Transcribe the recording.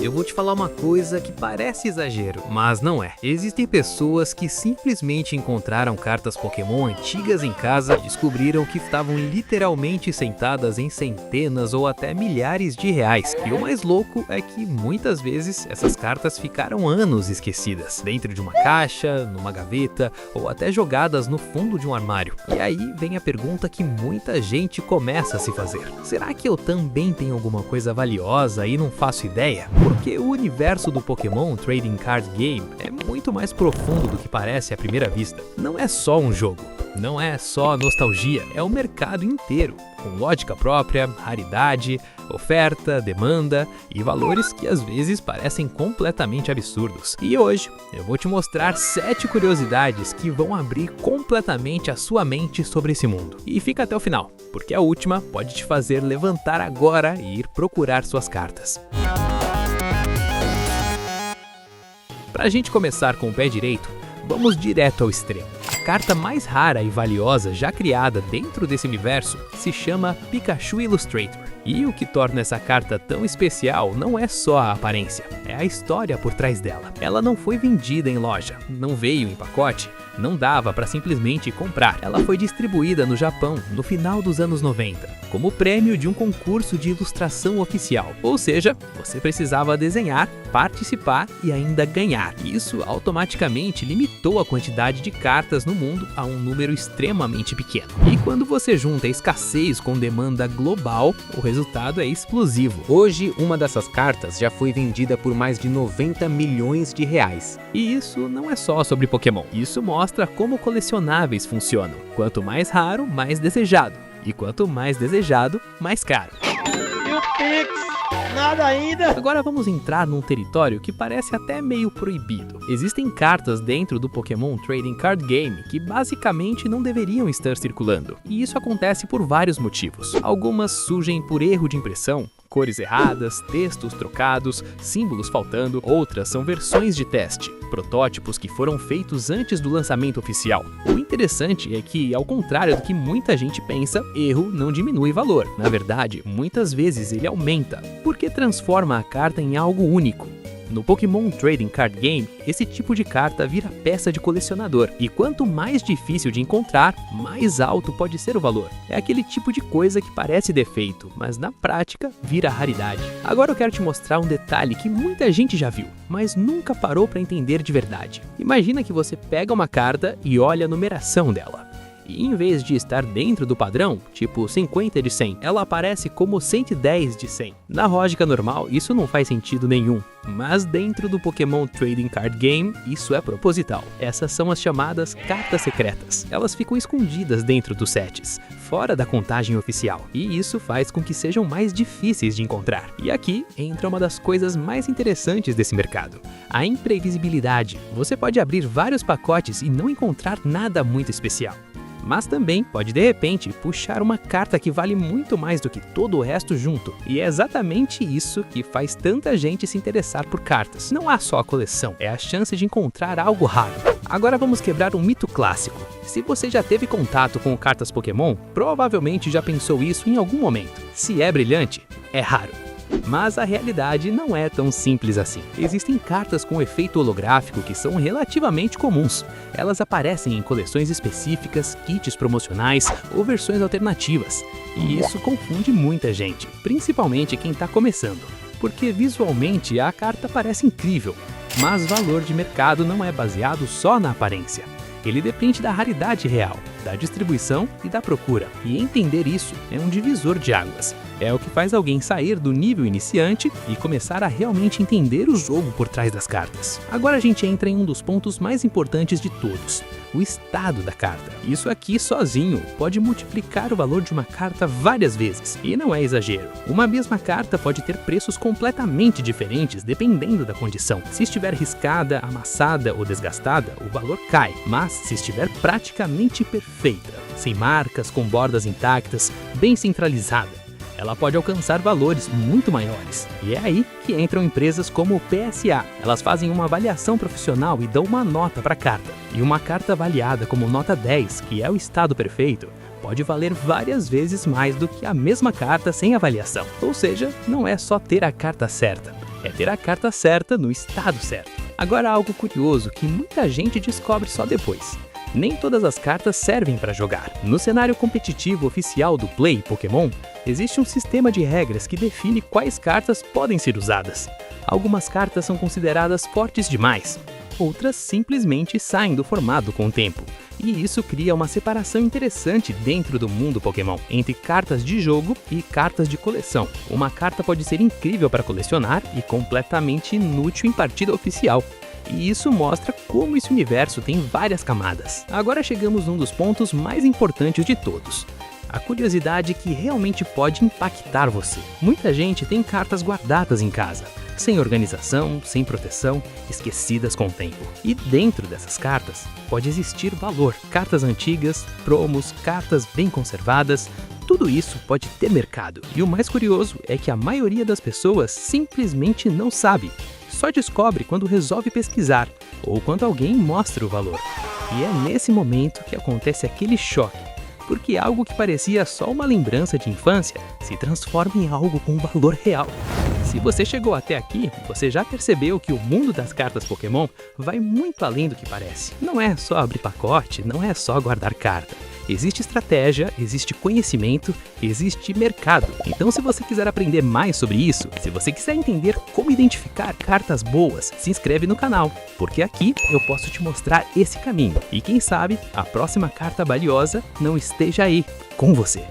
eu vou te falar uma coisa que parece exagero, mas não é. Existem pessoas que simplesmente encontraram cartas Pokémon antigas em casa e descobriram que estavam literalmente sentadas em centenas ou até milhares de reais. E o mais louco é que muitas vezes essas cartas ficaram anos esquecidas, dentro de uma caixa, numa gaveta ou até jogadas no fundo de um armário. E aí vem a pergunta que muita gente começa a se fazer. Será que eu também tenho alguma coisa valiosa e não faço ideia? Porque o universo do Pokémon Trading Card Game é muito mais profundo do que parece à primeira vista. Não é só um jogo, não é só nostalgia, é o mercado inteiro, com lógica própria, raridade, oferta, demanda e valores que às vezes parecem completamente absurdos. E hoje eu vou te mostrar 7 curiosidades que vão abrir completamente a sua mente sobre esse mundo. E fica até o final, porque a última pode te fazer levantar agora e ir procurar suas cartas. Pra gente começar com o pé direito, vamos direto ao extremo. A carta mais rara e valiosa já criada dentro desse universo se chama Pikachu Illustrator. E o que torna essa carta tão especial não é só a aparência, é a história por trás dela. Ela não foi vendida em loja, não veio em pacote, não dava para simplesmente comprar. Ela foi distribuída no Japão no final dos anos 90, como prêmio de um concurso de ilustração oficial. Ou seja, você precisava desenhar, participar e ainda ganhar. Isso automaticamente limitou a quantidade de cartas no mundo a um número extremamente pequeno. E quando você junta a escassez com demanda global, o resultado é explosivo. Hoje, uma dessas cartas já foi vendida por mais de 90 milhões de reais. E isso não é só sobre Pokémon. Isso mostra como colecionáveis funcionam. Quanto mais raro, mais desejado. E quanto mais desejado, mais caro. Nada ainda! Agora vamos entrar num território que parece até meio proibido. Existem cartas dentro do Pokémon Trading Card Game que basicamente não deveriam estar circulando. E isso acontece por vários motivos. Algumas surgem por erro de impressão, cores erradas, textos trocados, símbolos faltando. Outras são versões de teste, protótipos que foram feitos antes do lançamento oficial. O interessante é que, ao contrário do que muita gente pensa, erro não diminui valor. Na verdade, muitas vezes ele aumenta, porque transforma a carta em algo único. No Pokémon Trading Card Game, esse tipo de carta vira peça de colecionador, e quanto mais difícil de encontrar, mais alto pode ser o valor. É aquele tipo de coisa que parece defeito, mas na prática vira raridade. Agora eu quero te mostrar um detalhe que muita gente já viu, mas nunca parou para entender de verdade. Imagina que você pega uma carta e olha a numeração dela. E em vez de estar dentro do padrão, tipo 50 de 100, ela aparece como 110 de 100. Na lógica normal, isso não faz sentido nenhum, mas dentro do Pokémon Trading Card Game, isso é proposital. Essas são as chamadas cartas secretas. Elas ficam escondidas dentro dos sets, fora da contagem oficial, e isso faz com que sejam mais difíceis de encontrar. E aqui entra uma das coisas mais interessantes desse mercado: a imprevisibilidade. Você pode abrir vários pacotes e não encontrar nada muito especial. Mas também pode de repente puxar uma carta que vale muito mais do que todo o resto junto. E é exatamente isso que faz tanta gente se interessar por cartas. Não há só a coleção, é a chance de encontrar algo raro. Agora vamos quebrar um mito clássico. Se você já teve contato com cartas Pokémon, provavelmente já pensou isso em algum momento. Se é brilhante, é raro. Mas a realidade não é tão simples assim. Existem cartas com efeito holográfico que são relativamente comuns. Elas aparecem em coleções específicas, kits promocionais ou versões alternativas. E isso confunde muita gente, principalmente quem está começando. Porque visualmente a carta parece incrível, mas valor de mercado não é baseado só na aparência. Ele depende da raridade real, da distribuição e da procura. E entender isso é um divisor de águas. É o que faz alguém sair do nível iniciante e começar a realmente entender o jogo por trás das cartas. Agora a gente entra em um dos pontos mais importantes de todos: o estado da carta. Isso aqui sozinho pode multiplicar o valor de uma carta várias vezes, e não é exagero. Uma mesma carta pode ter preços completamente diferentes dependendo da condição. Se estiver riscada, amassada ou desgastada, o valor cai, mas se estiver praticamente perfeita, sem marcas, com bordas intactas, bem centralizada, ela pode alcançar valores muito maiores. E é aí que entram empresas como o PSA. Elas fazem uma avaliação profissional e dão uma nota para a carta. E uma carta avaliada como nota 10, que é o estado perfeito, pode valer várias vezes mais do que a mesma carta sem avaliação. Ou seja, não é só ter a carta certa, é ter a carta certa no estado certo. Agora, algo curioso que muita gente descobre só depois. Nem todas as cartas servem para jogar. No cenário competitivo oficial do Play Pokémon, existe um sistema de regras que define quais cartas podem ser usadas. Algumas cartas são consideradas fortes demais, outras simplesmente saem do formato com o tempo. E isso cria uma separação interessante dentro do mundo Pokémon, entre cartas de jogo e cartas de coleção. Uma carta pode ser incrível para colecionar e completamente inútil em partida oficial. E isso mostra como esse universo tem várias camadas. Agora chegamos num dos pontos mais importantes de todos. A curiosidade que realmente pode impactar você. Muita gente tem cartas guardadas em casa, sem organização, sem proteção, esquecidas com o tempo. E dentro dessas cartas pode existir valor. Cartas antigas, promos, cartas bem conservadas, tudo isso pode ter mercado. E o mais curioso é que a maioria das pessoas simplesmente não sabe. Só descobre quando resolve pesquisar ou quando alguém mostra o valor. E é nesse momento que acontece aquele choque, porque algo que parecia só uma lembrança de infância se transforma em algo com valor real. Se você chegou até aqui, você já percebeu que o mundo das cartas Pokémon vai muito além do que parece. Não é só abrir pacote, não é só guardar carta. Existe estratégia, existe conhecimento, existe mercado. Então, se você quiser aprender mais sobre isso, se você quiser entender como identificar cartas boas, se inscreve no canal, porque aqui eu posso te mostrar esse caminho. E quem sabe, a próxima carta valiosa não esteja aí com você.